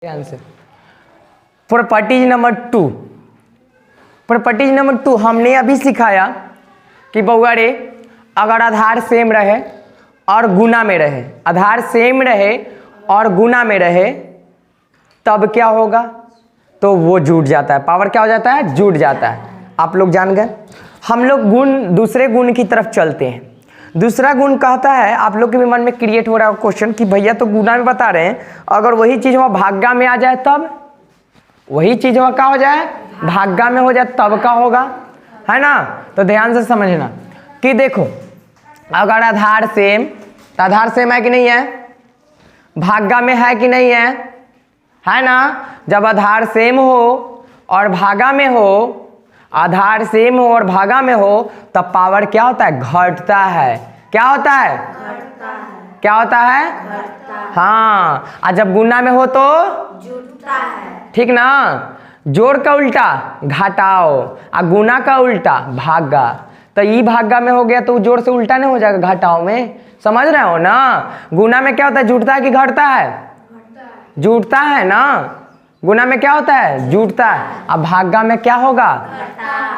ध्यान से properties number 2 हमने अभी सिखाया कि बउआ रे अगर आधार सेम रहे और गुना में रहे, आधार सेम रहे और गुना में रहे तब क्या होगा, तो वो जुड़ जाता है, पावर क्या हो जाता है, जुड़ जाता है। आप लोग जान गए। हम लोग दूसरे गुण की तरफ चलते हैं। दूसरा गुण कहता है, आप लोग के भी मन में क्रिएट हो रहा है क्वेश्चन कि भैया तो गुना में बता रहे हैं, अगर वही चीज वहाँ भाग्य में आ जाए तब, वही चीज वहाँ क्या हो जाए, भाग्य में हो जाए तब का होगा, है ना। तो ध्यान से समझना कि देखो अगर आधार सेम, तो आधार सेम है कि नहीं है, भाग्य में है कि नहीं है ना। जब आधार सेम हो और भागा में हो, आधार सेम हो और भागा में हो तब पावर क्या होता है, घटता है। क्या होता है, घटता है। क्या होता है, घटता है। हाँ, और जब गुना में हो तो जुड़ता है, ठीक ना। जोड़ का उल्टा घटाओ और गुना का उल्टा भागा। तो ये भागा में हो गया तो जोड़ से उल्टा नहीं हो जाएगा घटाओ में, समझ रहे हो ना। गुना में क्या होता है, जुड़ता है कि घटता है, जुड़ता है ना। गुना में क्या होता है, जुड़ता है। अब भागा में क्या होगा,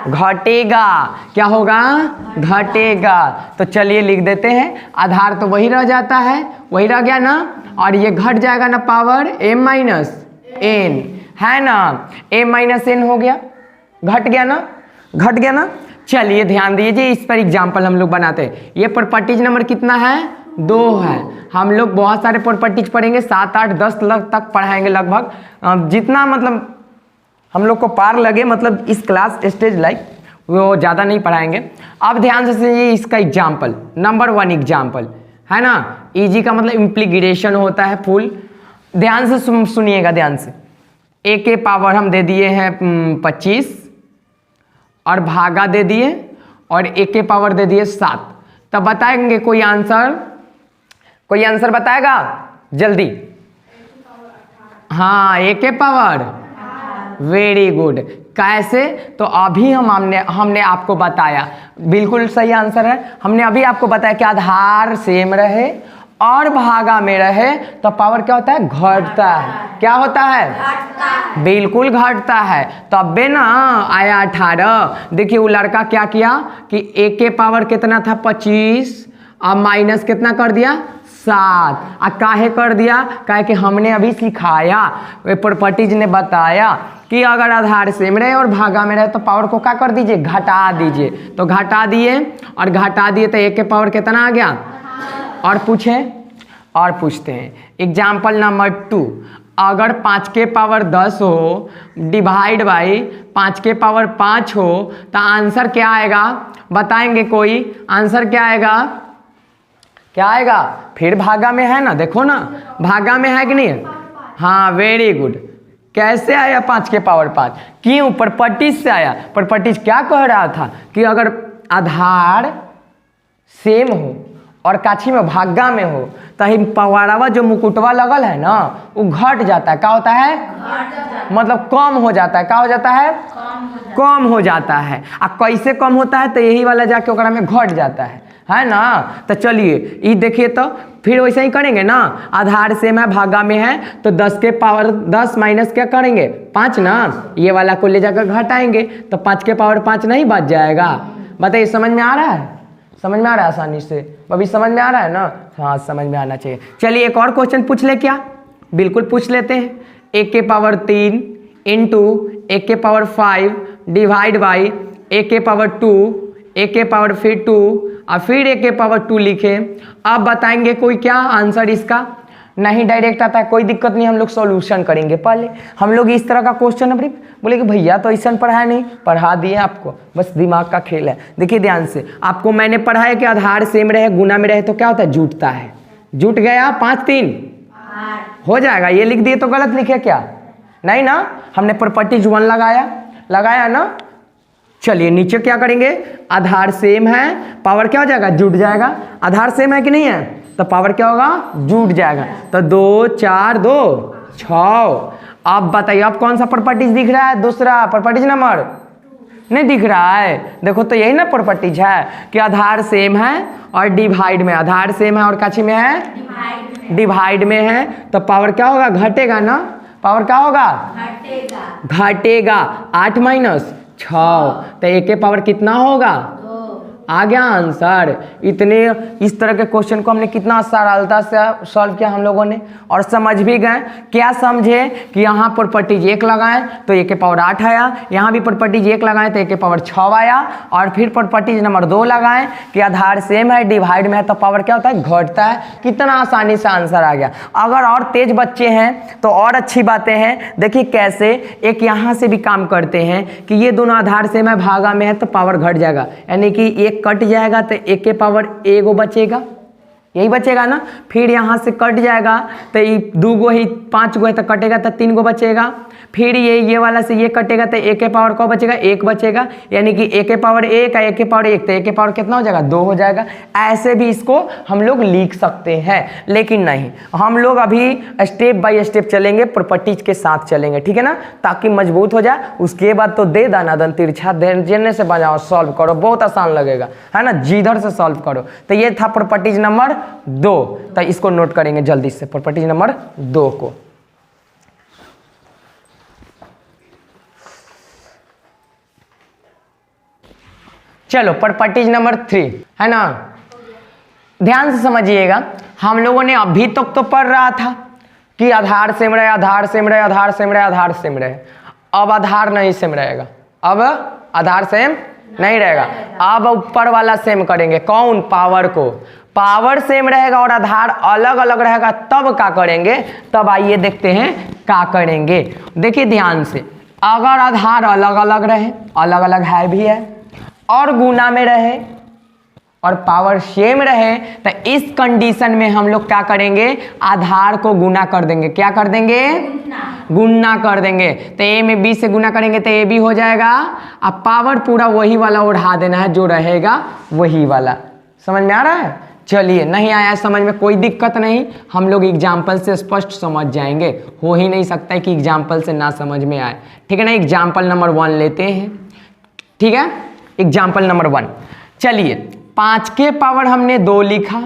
घटेगा। क्या होगा, घटेगा। तो चलिए लिख देते हैं, आधार तो वही रह जाता है, वही रह गया ना, और ये घट जाएगा ना पावर m माइनस n, है ना। m माइनस n हो गया, घट गया ना, घट गया ना। चलिए ध्यान दीजिए, इस पर एग्जाम्पल हम लोग बनाते हैं। ये प्रॉपर्टीज नंबर कितना है, 2 है। हम लोग बहुत सारे प्रॉपर्टीज पढ़ेंगे, 7, 8, 10 तक पढ़ाएंगे लगभग, जितना मतलब हम लोग को पार लगे, मतलब इस क्लास स्टेज लाइक वो ज़्यादा नहीं पढ़ाएंगे। अब ध्यान से सुनिए इसका एग्जाम्पल, नंबर 1 एग्जाम्पल, है ना। इजी का मतलब इम्प्लीकेशन होता है फुल। ध्यान से सुनिएगा, ध्यान से। a के पावर हम दे दिए हैं 25 और भागा दे दिए, और a के पावर दे दिए 7। तब बताएंगे कोई आंसर, कोई आंसर बताएगा जल्दी। हाँ, a के पावर, वेरी गुड। कैसे, तो अभी हमने आपको बताया, बिल्कुल सही आंसर है। हमने अभी आपको बताया कि आधार सेम रहे और भागा में रहे तो पावर क्या होता है, घटता है। क्या होता है, घटता है। बिल्कुल घटता है। तब बे ना आया 18। देखिए वो लड़का क्या किया कि a के पावर कितना था 25, अब माइनस कितना कर दिया 7। काहे कर दिया, काहे कि हमने अभी सिखाया, प्रॉपर्टीज ने बताया कि अगर आधार सेम रहे और भागा में रहे तो पावर को क्या कर दीजिए, घटा दीजिए। तो घटा दिए और घटा दिए तो a के पावर कितना आ गया। और और पूछते हैं एग्जाम्पल नंबर 2। अगर 5 के पावर 10 हो डिवाइड बाई 5 के पावर 5 हो तो आंसर क्या आएगा, बताएंगे कोई आंसर क्या आएगा, क्या आएगा। फिर भागा में है ना, देखो ना भागा में है कि नहीं। हाँ वेरी गुड। कैसे आया 5 के पावर 5, क्यों, प्रॉपर्टीज से आया। प्रॉपर्टीज क्या कह रहा था कि अगर आधार सेम हो और काछी में भागा में हो तो ही पवारावा जो मुकुटवा लगल है ना वो घट जाता है। क्या होता है, मतलब कम हो जाता है। क्या हो जाता है, कम हो जाता है। आ कैसे कम होता है, तो यही वाला जाके ओकरा में घट जाता है ना। तो चलिए ये देखिए, तो फिर वैसे ही करेंगे ना। आधार सेम है भागा में है तो 10 के पावर 10 माइनस क्या करेंगे 5 ना, ये वाला को ले जाकर घटाएंगे तो 5 के पावर 5 नहीं बच जाएगा। बताइए समझ में आ रहा है, समझ में आ रहा है आसानी से, अभी समझ में आ रहा है ना। हाँ समझ में आना चाहिए। चलिए एक और क्वेश्चन पूछ ले क्या, बिल्कुल पूछ लेते हैं। a के पावर 3 इंटू a के पावर 5 डिवाइड बाई a के पावर 2, a के पावर फिर 2 और फिर a के पावर 2 लिखे। अब बताएंगे कोई क्या आंसर इसका, नहीं डायरेक्ट आता है कोई दिक्कत नहीं, हम लोग सॉल्यूशन करेंगे। पहले हम लोग इस तरह का क्वेश्चन अभी बोले कि भैया तो ऐसा पढ़ाया नहीं, पढ़ा दिए आपको, बस दिमाग का खेल है। देखिए ध्यान से, आपको मैंने पढ़ाया कि आधार सेम रहे गुना में रहे तो क्या होता है, जुटता है। जुट गया 5 3 हो जाएगा। ये लिख दिए तो गलत लिखे क्या, नहीं ना। हमने प्रॉपर्टीज 1 लगाया ना। चलिए नीचे क्या करेंगे, आधार सेम है पावर क्या हो जाएगा, जुट जाएगा। आधार सेम है कि नहीं है तो पावर क्या होगा, जुट जाएगा। तो 2 4 2 6। अब बताइए अब कौन सा प्रॉपर्टीज दिख रहा है, दूसरा प्रॉपर्टीज नंबर नहीं दिख रहा है। देखो तो यही ना प्रॉपर्टीज है कि आधार सेम है और डिवाइड में, आधार सेम है और काछी में है डिवाइड में है तो पावर क्या होगा, घटेगा ना, पावर क्या होगा, घटेगा। 8 माइनस 6 तो एक के पावर कितना होगा, आ गया आंसर। इतने इस तरह के क्वेश्चन को हमने कितना सरलता से सॉल्व किया हम लोगों ने, और समझ भी गए। क्या समझे कि यहाँ प्रॉपर्टीज 1 लगाएं तो एक के पावर 8 आया, यहाँ भी प्रॉपर्टीज 1 लगाएं तो एक के पावर 6 आया, और फिर प्रॉपर्टीज नंबर 2 लगाएं कि आधार सेम है, डिवाइड में है तो पावर क्या होता है, घटता है। कितना आसानी से आंसर आ गया। अगर और तेज बच्चे हैं तो और अच्छी बातें हैं। देखिए कैसे, एक यहाँ से भी काम करते हैं कि ये दोनों आधार सेम है, भागा में है तो पावर घट जाएगा, यानी कि एक कट जाएगा तो एक के पावर एगो बचेगा, यही बचेगा ना। फिर यहाँ से कट जाएगा तो ये 2 गो ही 5 गो है तो कटेगा तो 3 गो बचेगा। फिर ये वाला से ये कटेगा तो एक के पावर को बचेगा, 1 बचेगा, यानी कि एक के पावर 1 है, एक के पावर 1 तो एक के पावर कितना हो जाएगा, 2 हो जाएगा। ऐसे भी इसको हम लोग लिख सकते हैं, लेकिन नहीं, हम लोग अभी स्टेप बाय स्टेप चलेंगे, प्रॉपर्टीज के साथ चलेंगे, ठीक है ना, ताकि मजबूत हो जाए। उसके बाद तो दे दनादन तिरछा देने से बजाओ, सॉल्व करो, बहुत आसान लगेगा, है ना, जिधर से सॉल्व करो। तो ये था प्रॉपर्टीज नंबर 2, तो इसको नोट करेंगे जल्दी से, प्रॉपर्टीज नंबर 2 को। चलो प्रॉपर्टीज नंबर 3 है ना, ध्यान से समझिएगा। हम लोगों ने अभी तक तो पढ़ रहा था कि आधार सेम रहे, आधार सेम रहे, आधार सेम रहे, आधार सेम रहे। अब आधार नहीं सेम रहेगा, अब आधार सेम नहीं रहेगा। अब ऊपर वाला सेम करेंगे, कौन, पावर को। पावर सेम रहेगा और आधार अलग अलग रहेगा, तब क्या करेंगे, तब आइए देखते हैं क्या करेंगे। देखिए ध्यान से, अगर आधार अलग अलग रहे, अलग अलग है भी है, और गुना में रहे और पावर सेम रहे, तो इस कंडीशन में हम लोग क्या करेंगे, आधार को गुना कर देंगे। क्या कर देंगे, गुना कर देंगे। तो ए में बी से गुना करेंगे तो ए बी हो जाएगा। अब पावर पूरा वही वाला उड़ा देना है, जो रहेगा वही वाला। समझ में आ रहा है? चलिए, नहीं आया समझ में कोई दिक्कत नहीं, हम लोग एग्जाम्पल से स्पष्ट समझ जाएंगे। हो ही नहीं सकता है कि एग्जाम्पल से ना समझ में आए, ठीक है ना। एग्जाम्पल नंबर 1 लेते हैं, ठीक है। एग्जाम्पल नंबर 1, चलिए 5 के पावर हमने 2 लिखा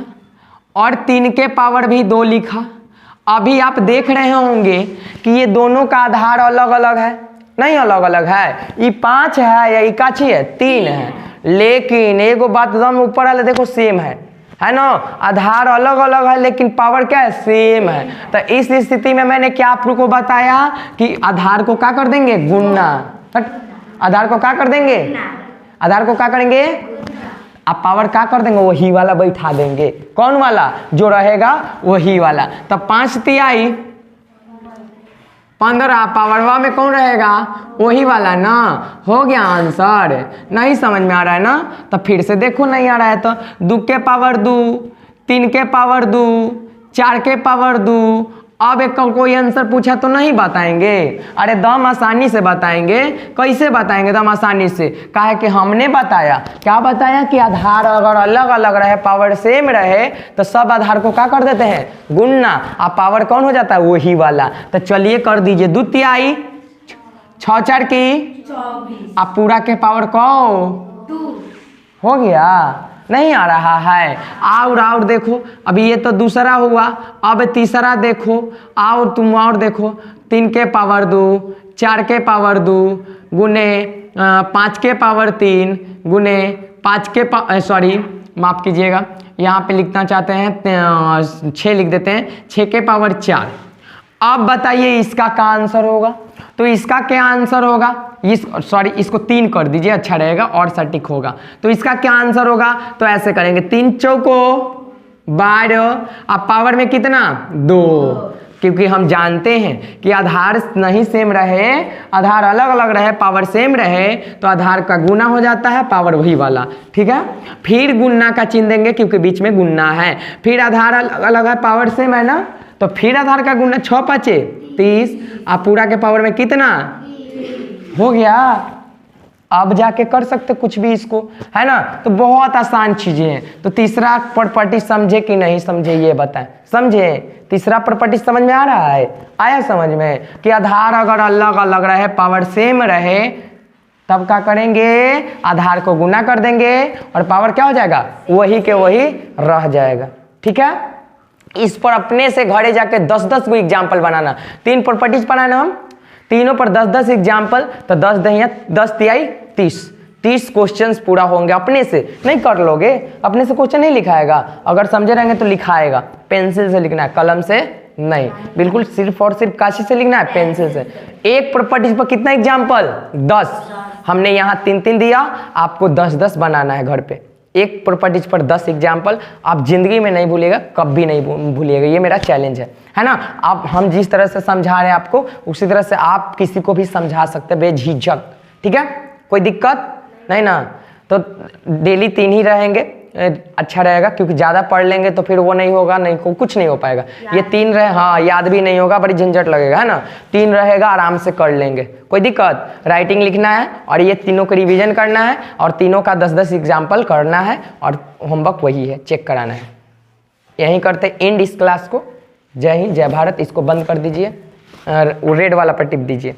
और 3 के पावर भी 2 लिखा। अभी आप देख रहे होंगे कि ये दोनों का आधार अलग अलग है, नहीं अलग अलग है, ये 5 है या इकाची है, 3 है। लेकिन एगो बात एकदम ऊपर वाले देखो सेम है ना, आधार अलग अलग है लेकिन पावर क्या है, सेम है। तो इस स्थिति में मैंने क्या आप लोग को बताया कि आधार को क्या कर देंगे, गुणा। आधार को क्या कर देंगे, आधार को क्या करेंगे, आप पावर क्या कर देंगे, वही वाला बैठा देंगे। कौन वाला, जो रहेगा वही वाला। तब 5 तिहाई 15, पावरवा में कौन रहेगा, वही वाला ना। हो गया आंसर। नहीं समझ में आ रहा है ना, तो फिर से देखो, नहीं आ रहा है तो 2 के पावर 2, 3 के पावर 2, 4 के पावर 2। अब एक कोई आंसर पूछा तो नहीं बताएंगे, अरे दम आसानी से बताएंगे। कैसे बताएंगे दम आसानी से, कहा कि हमने बताया, क्या बताया कि आधार अगर अलग अलग रहे, पावर सेम रहे, तो सब आधार को क्या कर देते हैं, गुणना। अब पावर कौन हो जाता है, वही वाला। तो चलिए कर दीजिए, 2 तिहाई 6 4 की 24, अब पूरा के पावर को 2 हो गया। नहीं आ रहा है, और देखो, अभी ये तो दूसरा हुआ, अब तीसरा देखो, और तुम और देखो, 3 के पावर 2, 4 के पावर 2 गुने 5 के पावर 3 गुने 5 के सॉरी माफ़ कीजिएगा, यहाँ पे लिखना चाहते हैं 6 लिख देते हैं, 6 के पावर 4। अब बताइए इसका क्या आंसर होगा। तो इसका क्या आंसर होगा, इसको 3 कर दीजिए, अच्छा रहेगा और सटीक होगा। तो इसका क्या आंसर होगा, तो ऐसे करेंगे, 3 चौको 12, अब पावर में कितना, 2, क्योंकि हम जानते हैं कि आधार नहीं सेम रहे, आधार अलग अलग रहे, पावर सेम रहे, तो आधार का गुना हो जाता है, पावर वही वाला, ठीक है। फिर गुना का चिन्ह देंगे क्योंकि बीच में गुना है। फिर आधार अलग अलग है, पावर सेम है ना, तो फिर आधार का गुना 6 5 30, आप पूरा के पावर में कितना हो गया। अब जाके कर सकते कुछ भी इसको, है ना। तो बहुत आसान चीजें हैं। तो तीसरा प्रॉपर्टी समझे कि नहीं समझे, ये बताएं। समझे, तीसरा प्रॉपर्टी समझ में आ रहा है, आया समझ में, कि आधार अगर अलग अलग रहे, पावर सेम रहे, तब क्या करेंगे, आधार को गुना कर देंगे और पावर क्या हो जाएगा, वही के वही रह जाएगा, ठीक है। इस पर अपने से घरे जाके 10-10 को एग्जाम्पल बनाना। 3 प्रॉपर्टीज पढ़ाना हम, तीनों पर 10-10 एग्जाम्पल, तो 10 दहिया 10 तिहाई 30 क्वेश्चंस पूरा होंगे। अपने से नहीं कर लोगे, अपने से क्वेश्चन नहीं लिखाएगा, अगर समझे रहेंगे तो लिखाएगा। पेंसिल से लिखना है, कलम से नहीं, बिल्कुल सिर्फ और सिर्फ काशी से लिखना है, पेंसिल से। एक प्रॉपर्टीज पर कितना एग्जाम्पल? 10। हमने यहाँ 3-3 दिया, आपको 10-10 बनाना है घर पे। एक प्रॉपर्टीज पर 10 एग्जाम्पल, आप जिंदगी में नहीं भूलिएगा, कभी नहीं भूलिएगा, ये मेरा चैलेंज है ना। आप हम जिस तरह से समझा रहे हैं आपको, उसी तरह से आप किसी को भी समझा सकते हैं बेझिझक, ठीक है, कोई दिक्कत नहीं ना। तो डेली 3 ही रहेंगे, अच्छा रहेगा, क्योंकि ज़्यादा पढ़ लेंगे तो फिर वो नहीं होगा, नहीं कुछ नहीं हो पाएगा। ये 3 रहे, हाँ याद भी नहीं होगा, बड़ी झंझट लगेगा, है ना। 3 रहेगा, आराम से कर लेंगे, कोई दिक्कत। राइटिंग लिखना है और ये तीनों को रिवीजन करना है और तीनों का 10-10 एग्जाम्पल करना है और होमवर्क वही है, चेक कराना है। यहीं करते एंड इस क्लास को। जय हिंद, जय भारत। इसको बंद कर दीजिए और रेड वाला पर टिप दीजिए।